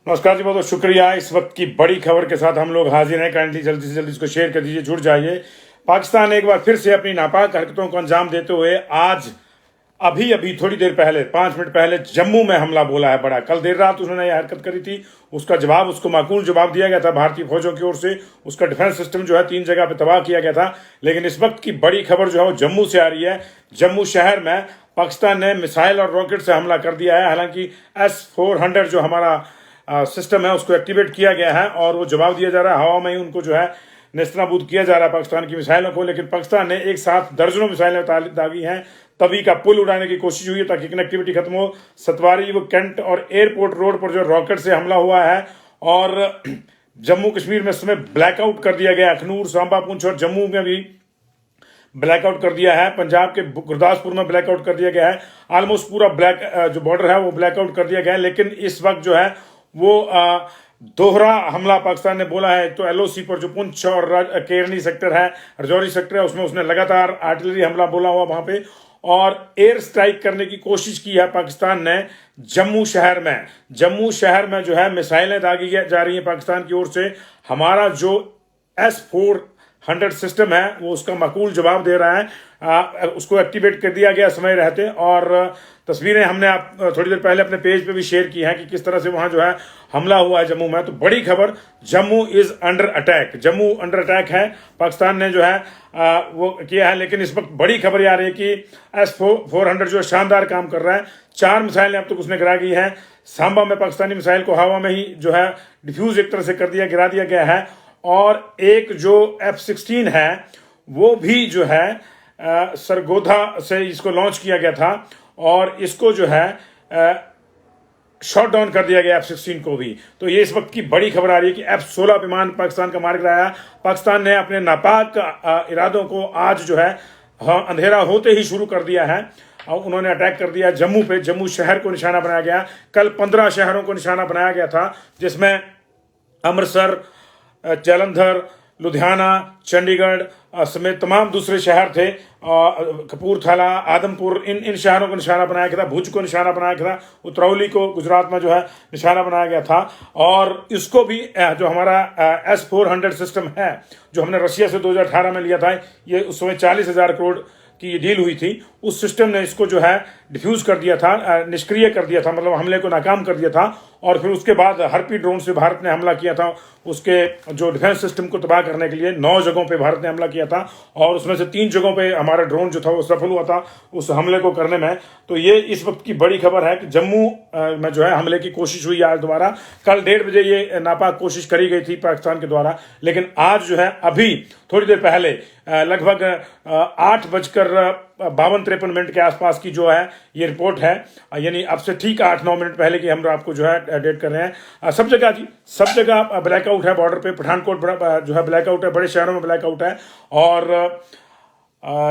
नमस्कार जी, बहुत बहुत शुक्रिया। इस वक्त की बड़ी खबर के साथ हम लोग हाजिर हैं। काइंडली जल्दी से जल्दी इसको शेयर कर दीजिए, जुड़ जाइए। पाकिस्तान एक बार फिर से अपनी नापाक हरकतों को अंजाम देते हुए आज अभी अभी थोड़ी देर पहले 5 मिनट पहले जम्मू में हमला बोला है बड़ा। कल देर रात उसने यह हरकत करी थी, उसका जवाब, उसको माकूल जवाब दिया गया था भारतीय फौजों की ओर से। उसका डिफेंस सिस्टम जो है 3 जगह पे तबाह किया गया था। लेकिन इस वक्त की बड़ी खबर जो है वो जम्मू से आ रही है। जम्मू शहर में पाकिस्तान ने मिसाइल और रॉकेट से हमला कर दिया है। हालांकि S-400 जो हमारा सिस्टम है उसको एक्टिवेट किया गया है और वो जवाब दिया जा रहा है। हवा में ही उनको जो है नेस्तनाबूद किया जा रहा है पाकिस्तान की मिसाइलों को। लेकिन पाकिस्तान ने एक साथ दर्जनों मिसाइलें दागी हैं। तभी का पुल उड़ाने की कोशिश हुई है ताकि कनेक्टिविटी खत्म हो। सतवारी व कैंट और एयरपोर्ट रोड पर जो रॉकेट से हमला हुआ है और जम्मू कश्मीर में इस समय ब्लैकआउट कर दिया गया। अखनूर, सांबा, पुंछ और जम्मू में भी ब्लैकआउट कर दिया है। पंजाब के गुरदासपुर में ब्लैकआउट कर दिया गया है। ऑलमोस्ट पूरा ब्लैक जो बॉर्डर है वो ब्लैकआउट कर दिया गया है। लेकिन इस वक्त जो है वो दोहरा हमला पाकिस्तान ने बोला है। तो LOC पर जो पुंछ और केरनी सेक्टर है, राजौरी सेक्टर है, उसमें उसने लगातार आर्टिलरी हमला बोला हुआ वहां पे और एयर स्ट्राइक करने की कोशिश की है पाकिस्तान ने जम्मू शहर में। जम्मू शहर में जो है मिसाइलें दागी जा रही हैं पाकिस्तान की ओर से। हमारा जो S-400 सिस्टम है वो उसका माकूल जवाब दे रहा है। उसको एक्टिवेट कर दिया गया समय रहते। और तस्वीरें हमने आप थोड़ी देर पहले अपने पेज पे भी शेयर की हैं कि किस तरह से वहां जो है हमला हुआ है जम्मू में। तो बड़ी खबर, Jammu is under attack. Jammu under attack है, पाकिस्तान ने जो है वो किया है। लेकिन इस वक्त बड़ी खबर ये आ रही है कि S-400 जो शानदार काम कर रहा है। 4 मिसाइलें अब तक उसने गिरा दी है। सांबा में पाकिस्तानी मिसाइल को हवा में ही जो है डिफ्यूज एक तरह से कर दिया, गिरा दिया गया है। और एक जो F-16 है वो भी जो है सरगोधा से इसको लॉन्च किया गया था और इसको जो है शॉट डाउन कर दिया गया F-16 को भी। तो ये इस वक्त की बड़ी खबर आ रही है कि F-16 विमान पाकिस्तान का मार गिराया। पाकिस्तान ने अपने नापाक इरादों को आज जो है अंधेरा होते ही शुरू कर दिया है और उन्होंने अटैक कर दिया जम्मू पे। जम्मू शहर को निशाना बनाया गया। कल 15 शहरों को निशाना बनाया गया था, जिसमें अमृतसर, जालंधर, लुधियाना, चंडीगढ़ समेत तमाम दूसरे शहर थे। कपूरथला, आदमपुर, इन शहरों को निशाना बनाया गया था। भुज को निशाना बनाया गया था। उतरौली को गुजरात में जो है निशाना बनाया गया था। और इसको भी जो हमारा S-400 सिस्टम है जो हमने रशिया से 2018 में लिया था, ये उस समय 40,000 करोड़ की ये डील हुई थी। उस सिस्टम ने इसको जो है डिफ्यूज कर दिया था, निष्क्रिय कर दिया था, मतलब हमले को नाकाम कर दिया था। और फिर उसके बाद हर्पी ड्रोन से भारत ने हमला किया था। उसके जो डिफेंस सिस्टम को तबाह करने के लिए 9 जगहों पे भारत ने हमला किया था और उसमें से 3 जगहों पे हमारा ड्रोन जो था वो सफल हुआ था उस हमले को करने में। तो ये इस वक्त की बड़ी खबर है कि जम्मू में जो है हमले की कोशिश हुई आज दोबारा। कल 1:30 बजे ये नापाक कोशिश करी गई थी पाकिस्तान के द्वारा। लेकिन आज जो है अभी थोड़ी देर पहले लगभग 8:52-53 के आसपास की जो है ये रिपोर्ट है, यानी अब से ठीक 8-9 मिनट पहले की हम आपको जो है डेट कर रहे हैं। सब जगह जी, सब जगह ब्लैकआउट है। बॉर्डर पे पठानकोट जो है ब्लैकआउट है, बड़े शहरों में ब्लैकआउट है। और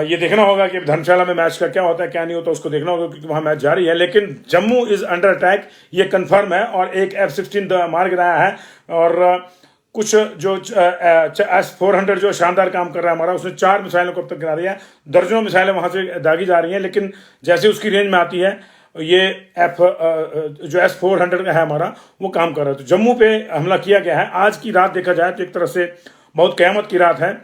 ये देखना होगा कि धर्मशाला में मैच का क्या होता है क्या नहीं होता, उसको देखना होगा क्योंकि वहां मैच जारी है। लेकिन जम्मू इज अंडर अटैक, ये कंफर्म है। और एक F-16 मार गिराया है और कुछ जो S-400 जो शानदार काम कर रहा है हमारा, उसने 4 मिसाइलों को अब तक गिरा दिया है। दर्जनों मिसाइलें वहां से दागी जा रही हैं। लेकिन जैसे उसकी रेंज में आती है ये जो S-400 है हमारा, वो काम कर रहा है। तो जम्मू पे हमला किया गया है। आज की रात देखा जाए तो एक तरह से बहुत क़यामत की रात है।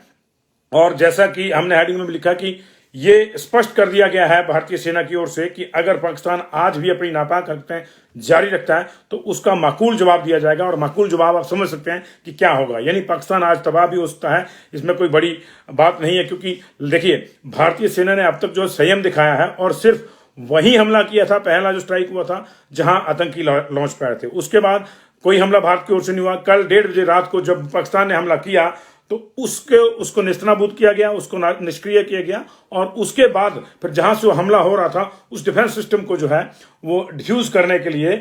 और जैसा कि हमने हेडिंग में भी लिखा कि ये स्पष्ट कर दिया गया है भारतीय सेना की ओर से कि अगर पाकिस्तान आज भी अपनी नापाक हरकतें जारी रखता है तो उसका माकूल जवाब दिया जाएगा। और माकूल जवाब आप समझ सकते हैं कि क्या होगा, यानी पाकिस्तान आज तबाह भी हो सकता है। इसमें कोई बड़ी बात नहीं है क्योंकि देखिए भारतीय सेना ने अब तक जो संयम दिखाया है और सिर्फ वही हमला किया था, पहला जो स्ट्राइक हुआ था जहां आतंकी लॉन्च पैड थे, उसके बाद कोई हमला भारत की ओर से नहीं हुआ। कल 1:30 बजे रात को जब पाकिस्तान ने हमला किया तो उसको नेस्तनाबूद किया गया, उसको निष्क्रिय किया गया। और उसके बाद फिर जहां से वो हमला हो रहा था उस डिफेंस सिस्टम को जो है वो डिफ्यूज करने के लिए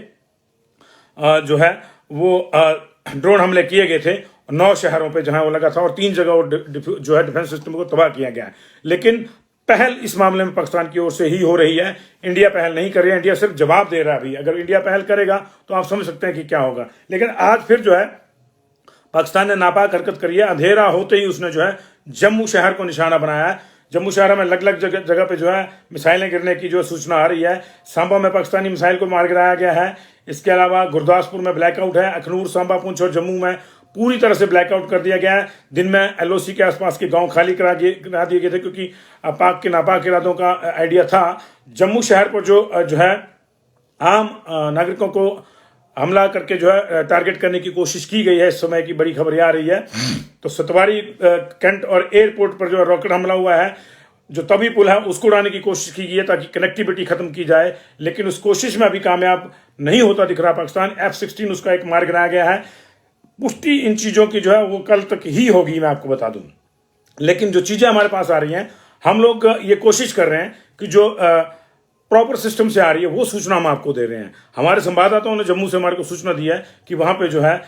जो है वो ड्रोन हमले किए गए थे 9 शहरों पे जहां वो लगा था और 3 जगह जो है डिफेंस सिस्टम को तबाह किया गया है। लेकिन पहल इस मामले में पाकिस्तान की ओर से ही हो रही है, इंडिया पहल नहीं कर रही है। इंडिया सिर्फ जवाब दे रहा है। अभी अगर इंडिया पहल करेगा तो आप समझ सकते हैं कि क्या होगा। लेकिन आज फिर जो है पाकिस्तान ने नापाक हरकत करी है। अंधेरा होते ही उसने जो है जम्मू शहर को निशाना बनाया है। जम्मू शहर में अलग अलग जगह पे जो है मिसाइलें गिरने की जो सूचना आ रही है। सांबा में पाकिस्तानी मिसाइल को मार गिराया गया है। इसके अलावा गुरदासपुर में ब्लैकआउट है, अखनूर, सांबा, पुंछ और जम्मू में पूरी तरह से ब्लैकआउट कर दिया गया है। दिन में एलओसी के आसपास के गांव खाली करा दिए गए थे, क्योंकि पाक के नापाक इरादों का आइडिया था। जम्मू शहर पर जो है आम नागरिकों को हमला करके जो है टारगेट करने की कोशिश की गई है। इस समय की बड़ी खबर आ रही है। तो सतवारी, कैंट और एयरपोर्ट पर जो रॉकेट हमला हुआ है, जो तवी पुल है उसको उड़ाने की कोशिश की गई है ताकि कनेक्टिविटी खत्म की जाए, लेकिन उस कोशिश में अभी कामयाब नहीं होता दिख रहा पाकिस्तान। F-16 उसका एक मार्ग बनाया गया है। पुष्टि इन चीजों की जो है वो कल तक ही होगी, मैं आपको बता दूं। लेकिन जो चीजें हमारे पास आ रही हैं, हम लोग ये कोशिश कर रहे हैं कि जो प्रॉपर सिस्टम से आ रही है वो सूचना हम आपको दे रहे हैं। हमारे संवाददाताओं ने जम्मू से हमारे को सूचना दी है कि वहां पे जो है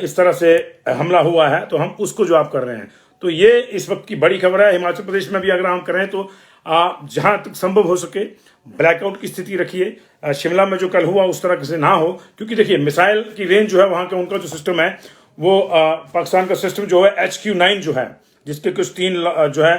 इस तरह से हमला हुआ है, तो हम उसको जो आप कर रहे हैं। तो ये इस वक्त की बड़ी खबर है। हिमाचल प्रदेश में भी अगर हम करें तो जहां तक संभव हो सके ब्लैकआउट की स्थिति रखिए। शिमला में जो कल हुआ उस तरह से ना हो, क्योंकि देखिए मिसाइल की रेंज जो है वहां का उनका जो सिस्टम है वो पाकिस्तान का सिस्टम जो है HQ-9 जो है, जिसके कुछ 3 जो है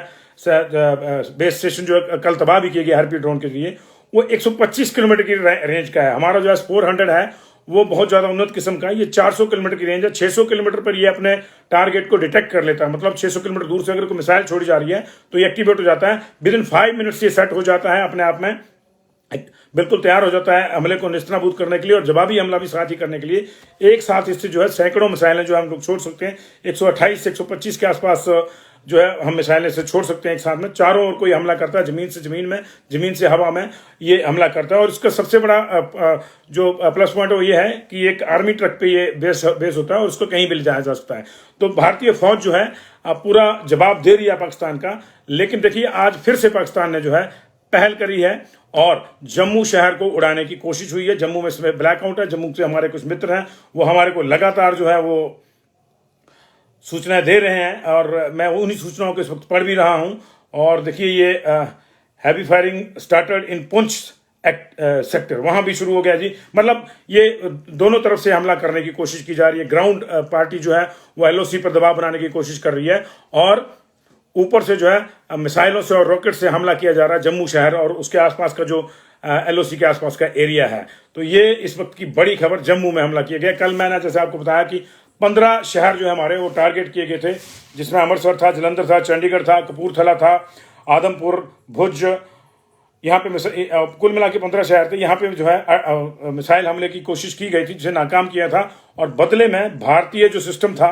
बेस स्टेशन जो है कल तबाह भी किए गए हार्पी ड्रोन के लिए, वो 125 किलोमीटर की रेंज का है। हमारा जो S-400 है वो बहुत ज्यादा उन्नत किस्म का है, ये 400 किलोमीटर की रेंज है। 600 किलोमीटर पर ये अपने टारगेट को डिटेक्ट कर लेता है। मतलब 600 किलोमीटर दूर से अगर कोई मिसाइल छोड़ी जा रही है तो ये एक्टिवेट हो जाता है। विद इन 5 मिनट्स ये सेट हो जाता है, अपने आप में बिल्कुल तैयार हो जाता है हमले को निस्तनाबूद करने के लिए और जवाबी हमला भी साथ ही करने के लिए। एक साथ इससे जो है सैकड़ों मिसाइलें जो हम लोग छोड़ सकते हैं। 128 से 125 के आसपास जो है हम मिसाइलें से छोड़ सकते हैं एक साथ में। चारों ओर कोई हमला करता है, जमीन से जमीन में, जमीन से हवा में ये हमला करता है। और इसका सबसे बड़ा जो प्लस पॉइंट है वो ये है कि एक आर्मी ट्रक पे ये बेस होता है और उसको कहीं भी ले जाया जा सकता है। तो भारतीय फौज जो है पूरा जवाब दे रही है पाकिस्तान का। लेकिन देखिए आज फिर से पाकिस्तान ने जो है पहल करी है और जम्मू शहर को उड़ाने की कोशिश हुई है। जम्मू में इसमें ब्लैकआउट है। जम्मू से हमारे कुछ मित्र हैं, वो हमारे को लगातार जो है वो सूचनाएं दे रहे हैं और मैं उन्हीं सूचनाओं को इस वक्त पढ़ भी रहा हूं। और देखिए ये heavy firing started in Poonch sector, वहां भी शुरू हो गया जी। मतलब ये दोनों तरफ से हमला करने की कोशिश की जा रही है। ग्राउंड पार्टी जो है वो एलओसी पर दबाव बनाने की कोशिश कर रही है और ऊपर से जो है मिसाइलों से और रॉकेट से हमला किया जा रहा है जम्मू शहर और उसके आसपास का जो एलओसी के आसपास का एरिया है। तो ये इस वक्त की बड़ी खबर, जम्मू में हमला किया गया। कल मैंने जैसे आपको बताया कि 15 शहर जो है हमारे वो टारगेट किए गए थे, जिसमें अमृतसर था, जलंधर था, चंडीगढ़ था, कपूरथला था, आदमपुर, भुज, यहाँ पे कुल मिला के 15 शहर थे। यहाँ पे जो है मिसाइल हमले की कोशिश की गई थी, जिसे नाकाम किया था। और बदले में भारतीय जो सिस्टम था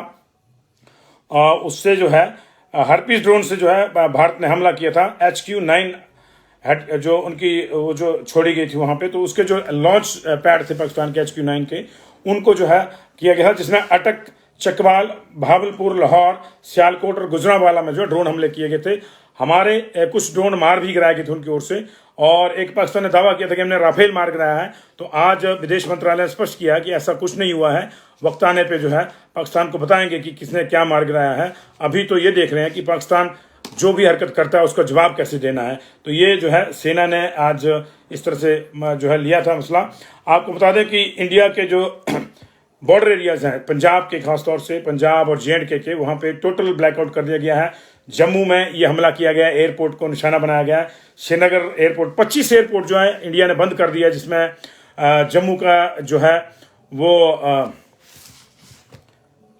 उससे जो है हार्पीस ड्रोन से जो है भारत ने हमला किया था। HQ-9 जो उनकी वो जो छोड़ी गई थी वहां पे, तो उसके जो लॉन्च पैड थे पाकिस्तान के HQ-9 के, उनको जो है किया गया था, जिसमें अटक, चकवाल, भावलपुर, लाहौर, सियालकोट और गुजरांवाला में जो ड्रोन हमले किए गए थे। हमारे कुछ ड्रोन मार भी गिराए गए थे उनकी ओर से। और एक पाकिस्तान ने दावा किया था कि हमने राफेल मार गिराया है। तो आज विदेश मंत्रालय ने स्पष्ट किया कि ऐसा कुछ नहीं हुआ है। वक्त आने पे जो है पाकिस्तान को बताएंगे कि किसने क्या मार गिराया है। अभी तो ये देख रहे हैं कि पाकिस्तान जो भी हरकत करता है उसका जवाब कैसे देना है। तो ये जो है सेना ने आज इस तरह से जो है लिया था मसला। आपको बता दें कि इंडिया के जो बॉर्डर एरियाज हैं, पंजाब के खासतौर से पंजाब और J&K के, वहां पे टोटल ब्लैकआउट कर दिया गया है। जम्मू में ये हमला किया गया, एयरपोर्ट को निशाना बनाया गया है। श्रीनगर एयरपोर्ट, 25 एयरपोर्ट जो है इंडिया ने बंद कर दिया, जिसमें जम्मू का जो है वो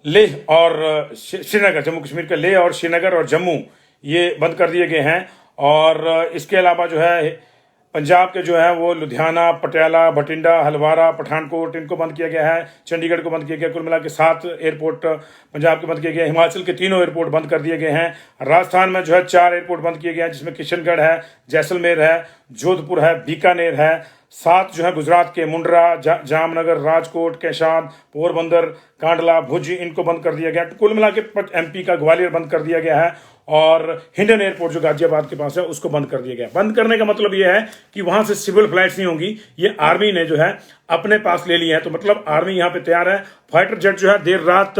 लेह और श्रीनगर, जम्मू कश्मीर का लेह और श्रीनगर और जम्मू ये बंद कर दिए गए हैं। और इसके अलावा जो है पंजाब के जो है वो लुधियाना, पटियाला, बठिंडा, हलवारा, पठानकोट, इनको बंद किया गया है। चंडीगढ़ को बंद किया गया। कुल मिला के 7 एयरपोर्ट पंजाब के बंद किए गए। हिमाचल के 3 एयरपोर्ट बंद कर दिए गए हैं। राजस्थान में जो है 4 एयरपोर्ट बंद किए गए हैं, जिसमें किशनगढ़ है, जैसलमेर है, जोधपुर है, बीकानेर है। 7 जो है गुजरात के मुंड्रा, जामनगर, राजकोट, कैशाद, पोरबंदर, कांडला, भुज, इनको बंद कर दिया गया। कुल मिला के MP का ग्वालियर बंद कर दिया गया है। और हिंडन एयरपोर्ट जो गाजियाबाद के पास है उसको बंद कर दिया गया। बंद करने का मतलब यह है कि वहां से सिविल फ्लाइट्स नहीं होंगी, ये आर्मी ने जो है अपने पास ले ली है। तो मतलब आर्मी यहां पे तैयार है। फाइटर जेट जो है देर रात,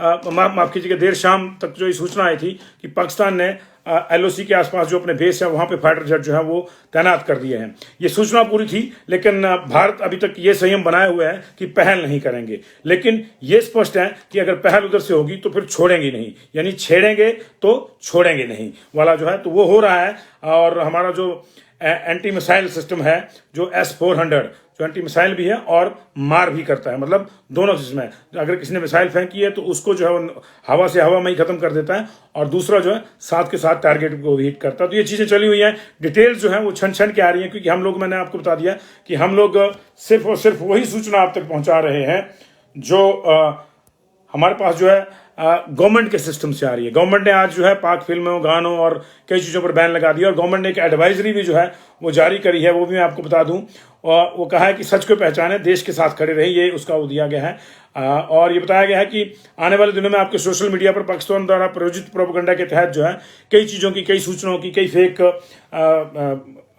माफ कीजिएगा, देर शाम तक जो सूचना आई थी कि पाकिस्तान ने LOC के आसपास जो अपने बेस है वहां पे फाइटर जेट जो है वो तैनात कर दिए हैं। ये सूचना पूरी थी, लेकिन भारत अभी तक ये संयम बनाए हुए है कि पहल नहीं करेंगे। लेकिन ये स्पष्ट है कि अगर पहल उधर से होगी तो फिर छोड़ेंगे नहीं, यानी छेड़ेंगे तो छोड़ेंगे नहीं वाला जो है, तो वो हो रहा है। और हमारा जो एंटी मिसाइल सिस्टम है जो S-400, जो एंटी मिसाइल भी है और मार भी करता है, मतलब दोनों सिस्टम है। अगर किसी ने मिसाइल फेंकी है तो उसको जो है वो हवा से हवा में ही खत्म कर देता है, और दूसरा जो है साथ के साथ टारगेट को भी हिट करता है। तो ये चीज़ें चली हुई हैं, डिटेल्स जो है वो छन छन के आ रही हैं, क्योंकि हम लोग, मैंने आपको बता दिया कि हम लोग सिर्फ और सिर्फ वही सूचना आप तक पहुंचा रहे हैं जो हमारे पास जो है गवर्नमेंट के सिस्टम से आ रही है। गवर्नमेंट ने आज जो है पाक फिल्मों, गानों और कई चीज़ों पर बैन लगा दिया, और गवर्नमेंट ने एक एडवाइजरी भी जो है वो जारी करी है, वो भी मैं आपको बता दूं। और वो कहा है कि सच को पहचाने, देश के साथ खड़े रहे, ये उसका वो दिया गया है। और ये बताया गया है कि आने वाले दिनों में आपके सोशल मीडिया पर पाकिस्तान द्वारा प्रायोजित प्रोपेगेंडा के तहत जो है कई चीज़ों की, कई सूचनाओं की, कई फेक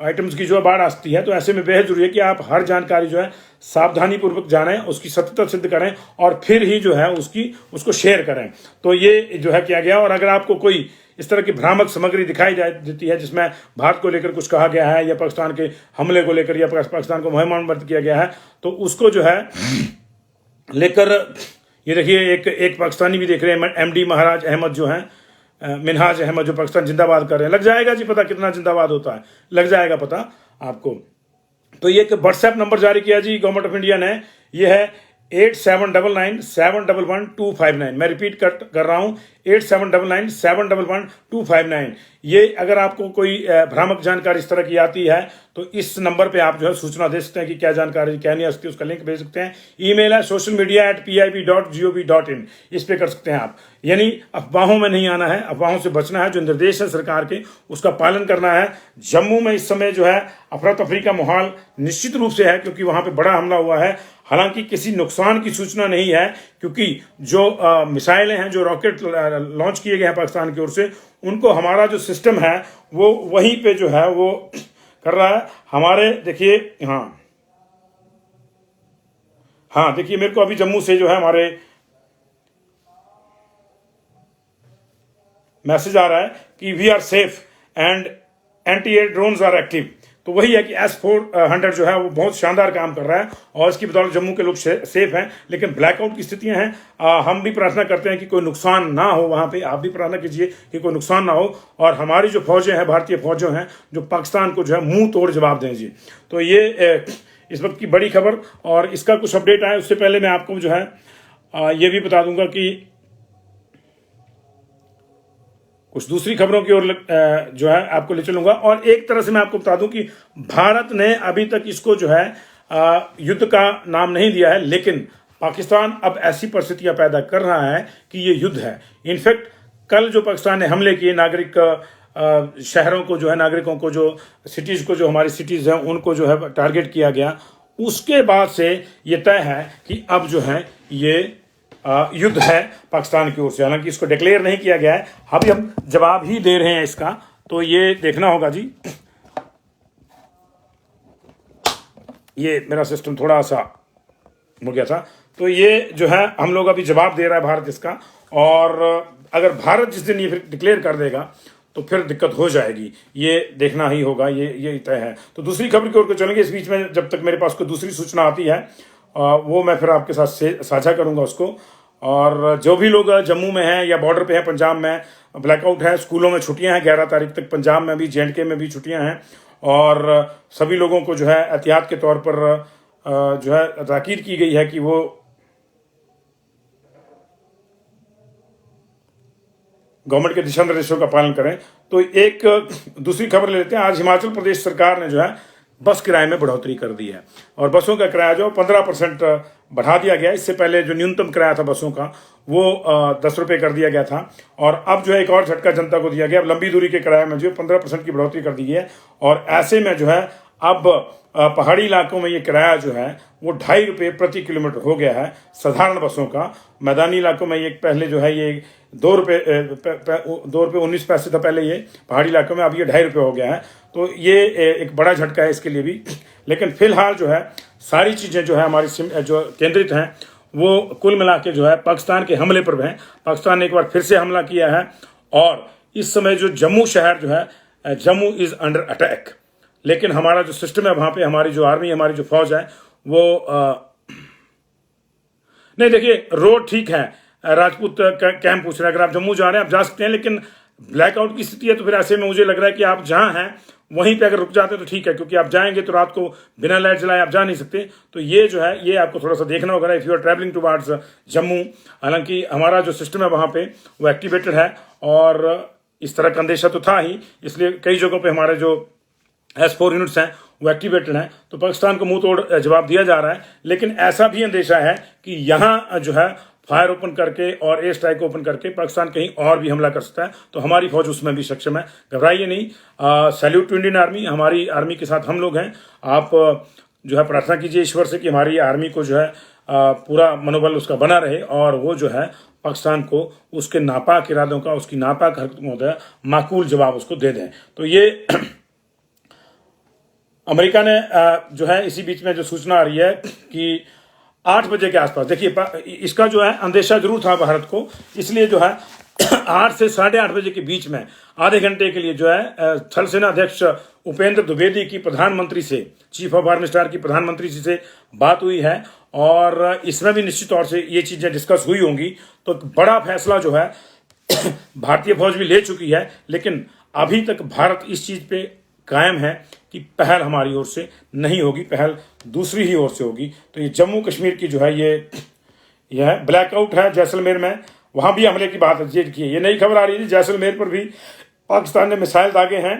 आइटम्स की जो है बाढ़ आती है। तो ऐसे में बेहद जरूरी है कि आप हर जानकारी जो है सावधानी पूर्वक जानें, उसकी सत्यता सिद्ध करें और फिर ही जो है उसको शेयर करें। तो ये जो है किया गया। और अगर आपको कोई इस तरह की भ्रामक सामग्री दिखाई देती है जिसमें भारत को लेकर कुछ कहा गया है, या पाकिस्तान के हमले को लेकर, या पाकिस्तान को मुहिमानबंद किया गया है, तो उसको जो है लेकर, ये देखिए एक पाकिस्तानी भी देख रहे हैं, MD महाराज अहमद जो है, मिनहाज अहमद, जो पाकिस्तान जिंदाबाद कर रहे हैं। लग जाएगा जी पता कितना जिंदाबाद होता है, लग जाएगा पता आपको। तो ये एक व्हाट्सएप नंबर जारी किया जी गवर्नमेंट ऑफ इंडिया ने, ये है 8799711259। मैं रिपीट कर रहा हूं, 8799711259। ये अगर आपको कोई भ्रामक जानकारी इस तरह की आती है तो इस नंबर पे आप जो है सूचना दे सकते हैं कि क्या जानकारी क्या नहीं आ सकती, उसका लिंक भेज सकते हैं। ईमेल है socialmedia@pib.gov.in, इस पे कर सकते हैं आप। यानी अफवाहों में नहीं आना है, अफवाहों से बचना है। जो निर्देश है सरकार के उसका पालन करना है। जम्मू में इस समय जो है अफरा तफरी का माहौल निश्चित रूप से है, क्योंकि वहां पे बड़ा हमला हुआ है। हालांकि किसी नुकसान की सूचना नहीं है, क्योंकि जो मिसाइलें हैं, जो रॉकेट लॉन्च किए गए हैं पाकिस्तान की ओर से, उनको हमारा जो सिस्टम है वो वहीं पे जो है वो कर रहा है। हमारे देखिए, हाँ देखिए, मेरे को अभी जम्मू से जो है हमारे मैसेज आ रहा है कि we are safe and anti-air drones are active. तो वही है कि S-400 जो है वो बहुत शानदार काम कर रहा है, और इसकी बदौलत जम्मू के लोग सेफ हैं। लेकिन ब्लैकआउट की स्थितियां हैं। हम भी प्रार्थना करते हैं कि कोई नुकसान ना हो वहां पे। आप भी प्रार्थना कीजिए कि कोई नुकसान ना हो, और हमारी जो फौजें हैं, भारतीय फौजें हैं, जो पाकिस्तान को जो है मुंह तोड़ जवाब दें जी। तो ये इस वक्त की बड़ी खबर, और इसका कुछ अपडेट आए उससे पहले मैं आपको जो है ये भी बता दूंगा कि कुछ दूसरी खबरों की ओर जो है आपको ले चलूंगा। और एक तरह से मैं आपको बता दूं कि भारत ने अभी तक इसको जो है युद्ध का नाम नहीं दिया है, लेकिन पाकिस्तान अब ऐसी परिस्थितियां पैदा कर रहा है कि ये युद्ध है। इनफैक्ट कल जो पाकिस्तान ने हमले किए नागरिक शहरों को जो है, नागरिकों को, जो सिटीज को, जो हमारी सिटीज हैं उनको जो है टारगेट किया गया, उसके बाद से ये तय है कि अब जो है ये युद्ध है पाकिस्तान की ओर से। हालांकि इसको डिक्लेयर नहीं किया गया है, अभी हम जवाब ही दे रहे हैं इसका, तो ये देखना होगा जी। ये मेरा सिस्टम थोड़ा सा मुड़ गया था। तो ये जो है हम लोग अभी जवाब दे रहा है भारत इसका, और अगर भारत जिस दिन ये फिर डिक्लेयर कर देगा तो फिर दिक्कत हो जाएगी, ये देखना ही होगा, ये तय है। तो दूसरी खबर की ओर चलेंगे। इस बीच में जब तक मेरे पास कोई दूसरी सूचना आती है वो मैं फिर आपके साथ साझा करूंगा उसको। और जो भी लोग जम्मू में हैं या बॉर्डर पे हैं, पंजाब में ब्लैकआउट है, स्कूलों में छुट्टियां हैं 11 तारीख तक, पंजाब में भी, J&K में भी छुट्टियां हैं, और सभी लोगों को जो है एहतियात के तौर पर जो है ताकीद की गई है कि वो गवर्नमेंट के दिशा निर्देशों का पालन करें। तो एक दूसरी खबर ले लेते हैं। आज हिमाचल प्रदेश सरकार ने जो है बस किराए में बढ़ोतरी कर दी है, और बसों का किराया जो 15% बढ़ा दिया गया। इससे पहले जो न्यूनतम किराया था बसों का वो 10 रुपये कर दिया गया था, और अब जो है एक और झटका जनता को दिया गया। अब लंबी दूरी के किराए में जो 15% की बढ़ोतरी कर दी गई है, और ऐसे में जो है अब पहाड़ी इलाकों में ये किराया जो है वो 2.5 रुपये प्रति किलोमीटर हो गया है साधारण बसों का। मैदानी इलाकों में ये पहले जो है ये 2 रुपये 19 पैसे था पहले ये पहाड़ी इलाकों में, अब ये 2.5 रुपये हो गया है। तो ये एक बड़ा झटका है इसके लिए भी। लेकिन फिलहाल जो है सारी चीज़ें जो है हमारी जो केंद्रित हैं वो कुल मिला के जो है पाकिस्तान के हमले पर हैं। पाकिस्तान ने एक बार फिर से हमला किया है, और इस समय जो जम्मू शहर जो है, जम्मू इज अंडर अटैक। लेकिन हमारा जो सिस्टम है वहां पे, हमारी जो आर्मी, हमारी जो फौज है वो नहीं, देखिए रोड ठीक है। राजपूत कैंप पूछ रहे हैं, अगर आप जम्मू जा रहे हैं आप जा सकते हैं, लेकिन ब्लैकआउट की स्थिति है तो फिर ऐसे में मुझे लग रहा है कि आप जहां हैं वहीं पे अगर रुक जाते तो ठीक है, क्योंकि आप जाएंगे तो रात को बिना लाइट जलाए आप जा नहीं सकते। तो ये जो है ये आपको थोड़ा सा देखना होगा if you are travelling towards Jammu. हालांकि हमारा जो सिस्टम है वहाँ पे वो एक्टिवेटेड है और इस तरह का अंदेशा तो था ही, इसलिए कई जगहों पे हमारे जो S4 यूनिट्स हैं वो एक्टिवेटेड हैं। तो पाकिस्तान को मुंह तोड़ जवाब दिया जा रहा है, लेकिन ऐसा भी अंदेशा है कि यहाँ जो है फायर ओपन करके और एयर स्ट्राइक ओपन करके पाकिस्तान कहीं और भी हमला कर सकता है। तो हमारी फौज उसमें भी सक्षम है, घबराइए नहीं। सैल्यूट टू इंडियन आर्मी, हमारी आर्मी के साथ हम लोग हैं। आप जो है प्रार्थना कीजिए ईश्वर से कि हमारी आर्मी को जो है पूरा मनोबल उसका बना रहे और वो जो है पाकिस्तान को उसके नापाक इरादों का, उसकी नापाक हरकतों का माकूल जवाब उसको दे दें। तो ये अमेरिका ने जो है इसी बीच में जो सूचना आ रही है कि 8 बजे के आसपास, देखिए इसका जो है अंदेशा जरूर था भारत को, इसलिए जो है 8 से 8:30 बजे के बीच में आधे घंटे के लिए जो है थल सेना अध्यक्ष उपेंद्र द्विवेदी की प्रधानमंत्री से, चीफ ऑफ आर्मी स्टाफ की प्रधानमंत्री जी से बात हुई है और इसमें भी निश्चित तौर से ये चीजें डिस्कस हुई होंगी। तो बड़ा फैसला जो है भारतीय फौज भी ले चुकी है, लेकिन अभी तक भारत इस चीज पे कायम है कि पहल हमारी ओर से नहीं होगी, पहल दूसरी ही ओर से होगी। तो ये जम्मू कश्मीर की जो है यह ब्लैकआउट है जैसलमेर में, वहां भी हमले की बात की है। ये नई खबर आ रही है, जैसलमेर पर भी पाकिस्तान ने मिसाइल दागे हैं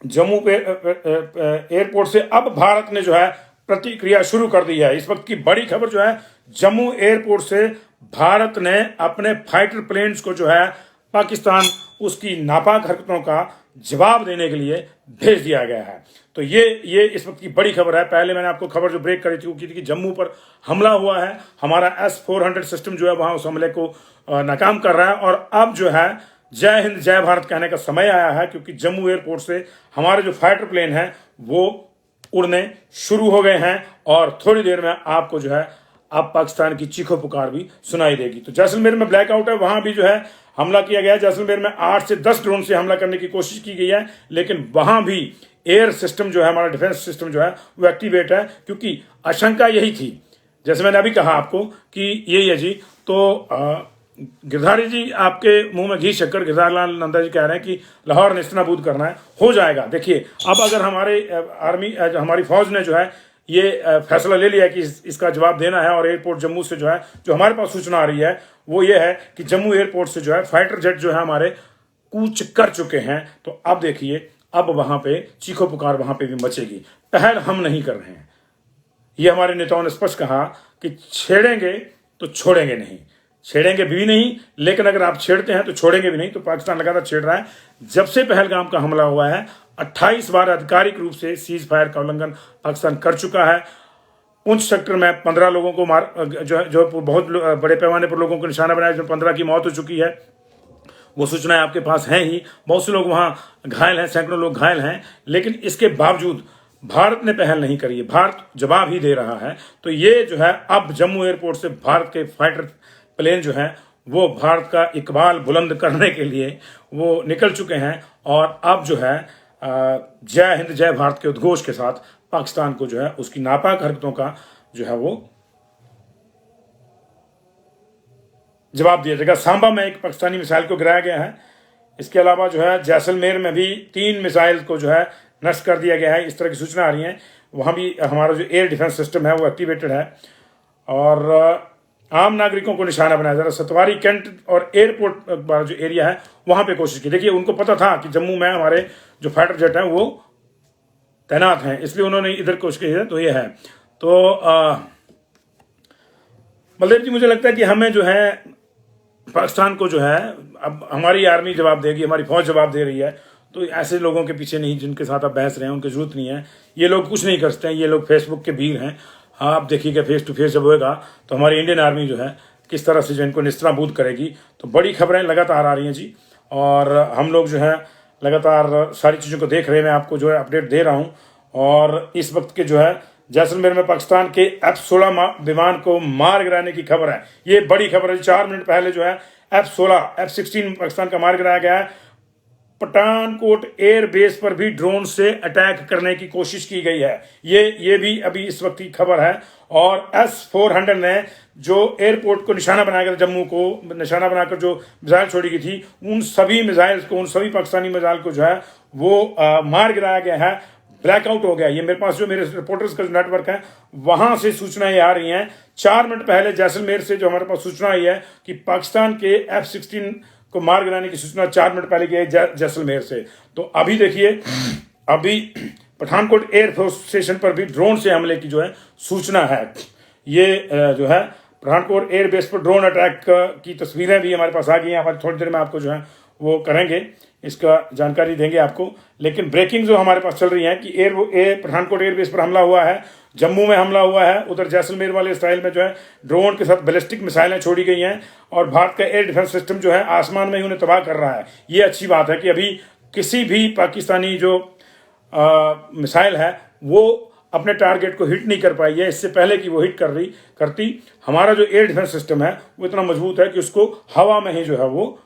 जम्मू पे एयरपोर्ट से। अब भारत ने जो है प्रतिक्रिया शुरू कर दी है। इस वक्त की बड़ी खबर जो है, जम्मू एयरपोर्ट से भारत ने अपने फाइटर प्लेन्स को जो है पाकिस्तान उसकी नापाक हरकतों का जवाब देने के लिए भेज दिया गया है। तो ये इस वक्त की बड़ी खबर है। पहले मैंने आपको खबर जो ब्रेक करी थी वो की थी कि जम्मू पर हमला हुआ है, हमारा S-400 सिस्टम जो है वहां उस हमले को नाकाम कर रहा है और अब जो है जय हिंद जय भारत कहने का समय आया है, क्योंकि जम्मू एयरपोर्ट से हमारे जो फाइटर प्लेन हैं वो उड़ने शुरू हो गए हैं और थोड़ी देर में आपको जो है अब पाकिस्तान की चीखों पुकार भी सुनाई देगी। तो जैसलमेर में ब्लैकआउट है, वहां भी जो है हमला किया गया है। जैसलमेर में 8 से 10 ड्रोन से हमला करने की कोशिश की गई है, लेकिन वहां भी एयर सिस्टम जो है, हमारा डिफेंस सिस्टम जो है वो एक्टिवेट है, क्योंकि आशंका यही थी, जैसे मैंने अभी कहा आपको कि यही है जी। तो गिरधारी जी आपके मुंह में घी शक्कर, गिरधारी लाल नंदा जी कह रहे हैं कि लाहौर नेस्तनाबूद करना है, हो जाएगा। देखिए अब अगर हमारी फौज ने जो है ये फैसला ले लिया कि इसका जवाब देना है और एयरपोर्ट जम्मू से जो है, जो हमारे पास सूचना आ रही है वो ये है कि जम्मू एयरपोर्ट से जो है फाइटर जेट जो है हमारे कूच कर चुके हैं। तो अब देखिए अब वहां पे चीखो पुकार वहां पे भी मचेगी। पहल हम नहीं कर रहे हैं, ये हमारे नेताओं ने स्पष्ट कहा कि छेड़ेंगे तो छोड़ेंगे नहीं, छेड़ेंगे भी नहीं, लेकिन अगर आप छेड़ते हैं तो छोड़ेंगे भी नहीं। तो पाकिस्तान लगातार छेड़ रहा है। जब से पहलगाम का हमला हुआ है 28 बार आधिकारिक रूप से सीज फायर का उल्लंघन पाकिस्तान कर चुका है। पुंछ सेक्टर में 15 लोगों को जो बहुत बड़े पैमाने पर लोगों को निशाना बनाया, जो 15 की मौत हो चुकी है, वो सूचनाएं आपके पास हैं ही। बहुत से लोग वहां घायल हैं, सैकड़ों लोग घायल हैं, लेकिन इसके बावजूद भारत ने पहल नहीं करी है, भारत जवाब ही दे रहा है। तो ये जो है अब जम्मू एयरपोर्ट से भारत के फाइटर प्लेन जो है वो भारत का इकबाल बुलंद करने के लिए वो निकल चुके हैं और अब जो है जय हिंद जय भारत के उद्घोष के साथ पाकिस्तान को जो है उसकी नापाक हरकतों का जो है वो जवाब दिया जाएगा। सांबा में एक पाकिस्तानी मिसाइल को गिराया गया है। इसके अलावा जो है जैसलमेर में भी 3 मिसाइल को जो है नष्ट कर दिया गया है, इस तरह की सूचना आ रही है। वहां भी हमारा जो एयर डिफेंस सिस्टम है वो एक्टिवेटेड है और आम नागरिकों को निशाना बनाया जा रहा है। सतवारी कैंट और एयरपोर्ट वाला जो एरिया है वहां पे कोशिश की। देखिए उनको पता था कि जम्मू में हमारे जो फाइटर जेट हैं वो तैनात हैं, इसलिए उन्होंने इधर कोशिश की है। तो ये है। तो बलदेव जी मुझे लगता है कि हमें जो है पाकिस्तान को जो है अब हमारी आर्मी जवाब देगी, हमारी फौज जवाब दे रही है। तो ऐसे लोगों के पीछे नहीं जिनके साथ आप बहस रहे हैं, उनकी जरूरत नहीं है। ये लोग कुछ नहीं कर सकते हैं, ये लोग फेसबुक के भीड़ हैं। हाँ आप देखिएगा फेस टू फेस जब होगा तो हमारी इंडियन आर्मी जो है किस तरह से जो इनको निस्तानाबूद करेगी। तो बड़ी खबरें लगातार आ रही हैं जी और हम लोग जो है लगातार सारी चीज़ों को देख रहे हैं। मैं आपको जो है अपडेट दे रहा हूँ। और इस वक्त के जो है जैसलमेर में पाकिस्तान के F-16 विमान को मार गिराने की खबर है। ये बड़ी खबर है। 4 मिनट पहले जो है F-16 पाकिस्तान का मार गिराया गया है। पठानकोट एयर बेस पर भी ड्रोन से अटैक करने की कोशिश की गई है। ये भी अभी इस वक्त की खबर है। और S-400 ने जो एयरपोर्ट को निशाना बनाया गया, जम्मू को निशाना बनाकर जो मिसाइल छोड़ी गई थी, उन सभी मिसाइल्स को, उन सभी पाकिस्तानी मिसाइल को जो है वो मार गिराया गया है, ब्लैकआउट हो गया। ये मेरे पास जो मेरे रिपोर्टर्स का जो नेटवर्क है वहां से सूचनाएं आ रही हैं। 4 मिनट पहले जैसलमेर से जो हमारे पास सूचना आई है कि पाकिस्तान के F-16 को मार गिराने की सूचना 4 मिनट पहले की है जैसलमेर से। तो अभी देखिए, अभी पठानकोट एयरफोर्स स्टेशन पर भी ड्रोन से हमले की जो है सूचना है। ये जो है पठानकोट एयर बेस पर ड्रोन अटैक की तस्वीरें भी हमारे पास आ गई हैं। हमारी थोड़ी देर में आपको जो है वो करेंगे, इसका जानकारी देंगे आपको। लेकिन ब्रेकिंग जो हमारे पास चल रही है कि पठानकोट एयर बेस पर हमला हुआ है, जम्मू में हमला हुआ है, उधर जैसलमेर वाले स्टाइल में जो है ड्रोन के साथ बैलिस्टिक मिसाइलें छोड़ी गई हैं और भारत का एयर डिफेंस सिस्टम जो है आसमान में ही उन्हें तबाह कर रहा है। ये अच्छी बात है कि अभी किसी भी पाकिस्तानी जो मिसाइल है वो अपने टारगेट को हिट नहीं कर पाई है। इससे पहले कि वो हिट करती, हमारा जो एयर डिफेंस सिस्टम है वो इतना मजबूत है कि उसको हवा में ही जो है वो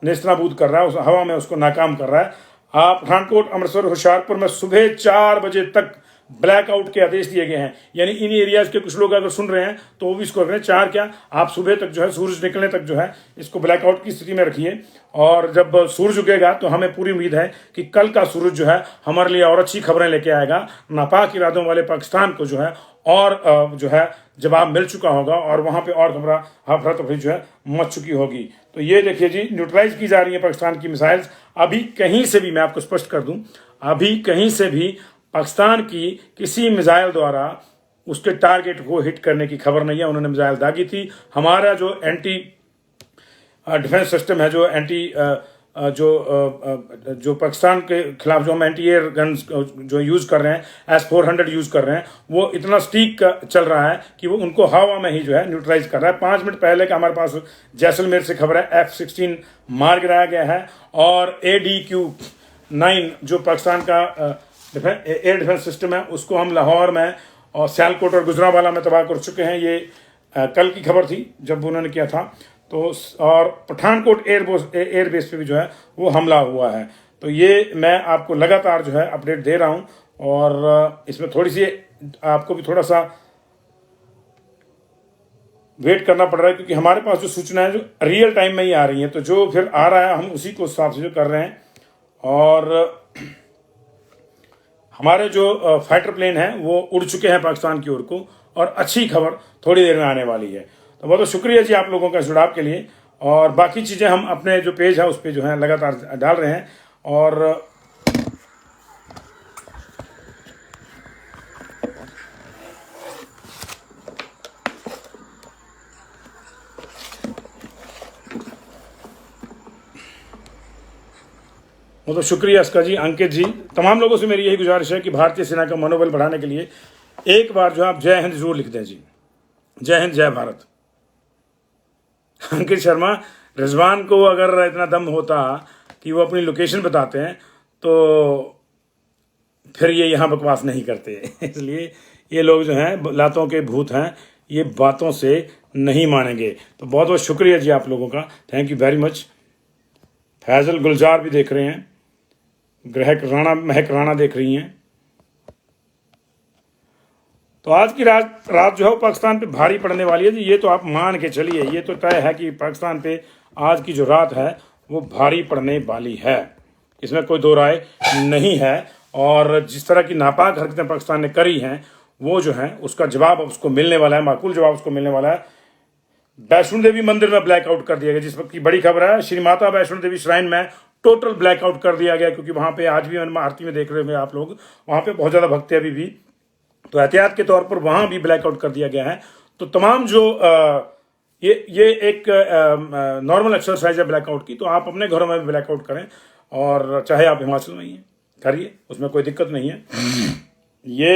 नेस्तनाबूद कर रहा है, हवा में उसको नाकाम कर रहा है। पठानकोट, अमृतसर, होशियारपुर में सुबह 4 बजे तक ब्लैकआउट के आदेश दिए गए हैं। यानी इन एरियाज के कुछ लोग अगर सुन रहे हैं तो वो भी इसको रखें, 4 क्या, आप सुबह तक जो है, सूरज निकलने तक जो है इसको ब्लैकआउट की स्थिति में रखिए। और जब सूरज उगेगा तो हमें पूरी उम्मीद है कि कल का सूरज जो है हमारे लिए और अच्छी खबरें लेके आएगा। नापाक इरादों वाले पाकिस्तान को जो है और जो है जवाब मिल चुका होगा और वहां पे और हफरा तफरी जो है मच चुकी होगी। तो ये देखिए जी, न्यूट्रलाइज की जा रही है पाकिस्तान की मिसाइल्स। अभी कहीं से भी, मैं आपको स्पष्ट कर दूं, अभी कहीं से भी पाकिस्तान की किसी मिसाइल द्वारा उसके टारगेट को हिट करने की खबर नहीं है। उन्होंने मिसाइल दागी थी। हमारा जो एंटी डिफेंस सिस्टम है, जो जो पाकिस्तान के खिलाफ जो हम एंटी एयर गन्स जो यूज कर रहे हैं, S-400 यूज कर रहे हैं, वो इतना स्टीक चल रहा है कि वो उनको हवा में ही जो है न्यूट्रलाइज कर रहा है। 5 मिनट पहले का हमारे पास जैसलमेर से खबर है, F-16 मार गिराया गया है। और ADQ-9 जो पाकिस्तान का एयर डिफेंस सिस्टम है, उसको हम लाहौर में और सियालकोट और गुजरांवाला में तबाह कर चुके हैं। ये कल की खबर थी जब उन्होंने किया था। तो और पठानकोट एयर बेस पे भी जो है वो हमला हुआ है। तो ये मैं आपको लगातार जो है अपडेट दे रहा हूँ और इसमें थोड़ी सी आपको भी थोड़ा सा वेट करना पड़ रहा है, क्योंकि हमारे पास जो सूचना है जो रियल टाइम में ही आ रही है। तो जो फिर आ रहा है हम उसी को हिसाब से जो कर रहे हैं। और हमारे जो फाइटर प्लेन हैं वो उड़ चुके हैं पाकिस्तान की ओर को, और अच्छी खबर थोड़ी देर में आने वाली है। तो बहुत बहुत शुक्रिया जी आप लोगों का जुड़ाव के लिए। और बाकी चीज़ें हम अपने जो पेज है उस पर जो है लगातार डाल रहे हैं। और बहुत शुक्रिया इसका जी, अंकित जी। तमाम लोगों से मेरी यही गुजारिश है कि भारतीय सेना का मनोबल बढ़ाने के लिए एक बार जो आप जय हिंद जरूर लिख दें जी। जय हिंद, जय भारत। अंकित शर्मा, रिजवान को अगर इतना दम होता कि वो अपनी लोकेशन बताते हैं तो फिर ये यहाँ बकवास नहीं करते। इसलिए ये लोग जो हैं लातों के भूत हैं, ये बातों से नहीं मानेंगे। तो बहुत बहुत शुक्रिया जी आप लोगों का, thank you very much. Faizal Gulzar भी देख रहे हैं, महक राणा देख रही हैं। तो आज की रात जो है पाकिस्तान पे भारी पड़ने वाली है जी, ये तो आप मान के चलिए। ये तो तय है कि पाकिस्तान पे आज की जो रात है वो भारी पड़ने वाली है, इसमें कोई दो राय नहीं है। और जिस तरह की नापाक हरकतें पाकिस्तान ने करी हैं वो जो है उसका जवाब उसको मिलने वाला है, माकूल जवाब उसको मिलने वाला है। वैष्णो देवी मंदिर में ब्लैकआउट कर दिया गया, जिस वक्त की बड़ी खबर है। श्री माता वैष्णो देवी श्राइन में टोटल ब्लैकआउट कर दिया गया, क्योंकि वहां पे आज भी आरती में देख रहे होंगे आप लोग, वहां पे बहुत ज्यादा भक्त है अभी भी। तो एहतियात के तौर पर वहां भी ब्लैकआउट कर दिया गया है। तो तमाम जो ये एक नॉर्मल एक्सरसाइज है ब्लैकआउट की, तो आप अपने घरों में भी ब्लैकआउट करें, और चाहे आप हिमाचल में ही हैं करिए, उसमें कोई दिक्कत नहीं है। ये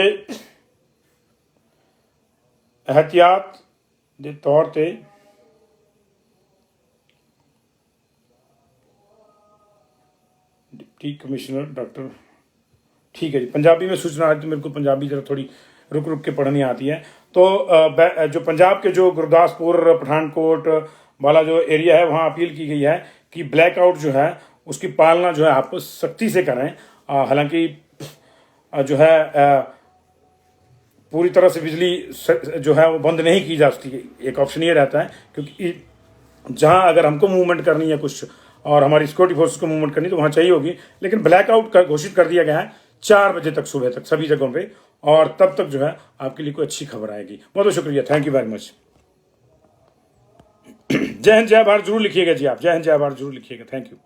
एहतियात के तौर पर डिप्टी कमिश्नर डॉक्टर, ठीक है जी, पंजाबी में सूचना आती है, मेरे को पंजाबी जरा थोड़ी रुक रुक के पढ़नी आती है। तो जो पंजाब के जो गुरदासपुर पठानकोट वाला जो एरिया है वहाँ अपील की गई है कि ब्लैकआउट जो है उसकी पालना जो है आप सख्ती से करें। हालांकि जो है पूरी तरह से बिजली जो है वो बंद नहीं की जा सकती, एक ऑप्शन ये रहता है, क्योंकि जहां अगर हमको मूवमेंट करनी है कुछ और हमारी सिक्योरिटी फोर्स को मूवमेंट करनी तो वहां चाहिए होगी। लेकिन ब्लैकआउट घोषित कर दिया गया है 4 बजे तक, सुबह तक सभी जगहों पे, और तब तक जो है आपके लिए कोई अच्छी खबर आएगी। बहुत बहुत शुक्रिया, थैंक यू वेरी मच। जय हिंद जय भारत जरूर लिखिएगा जी आप, जय हिंद जय भारत जरूर लिखिएगा, थैंक यू।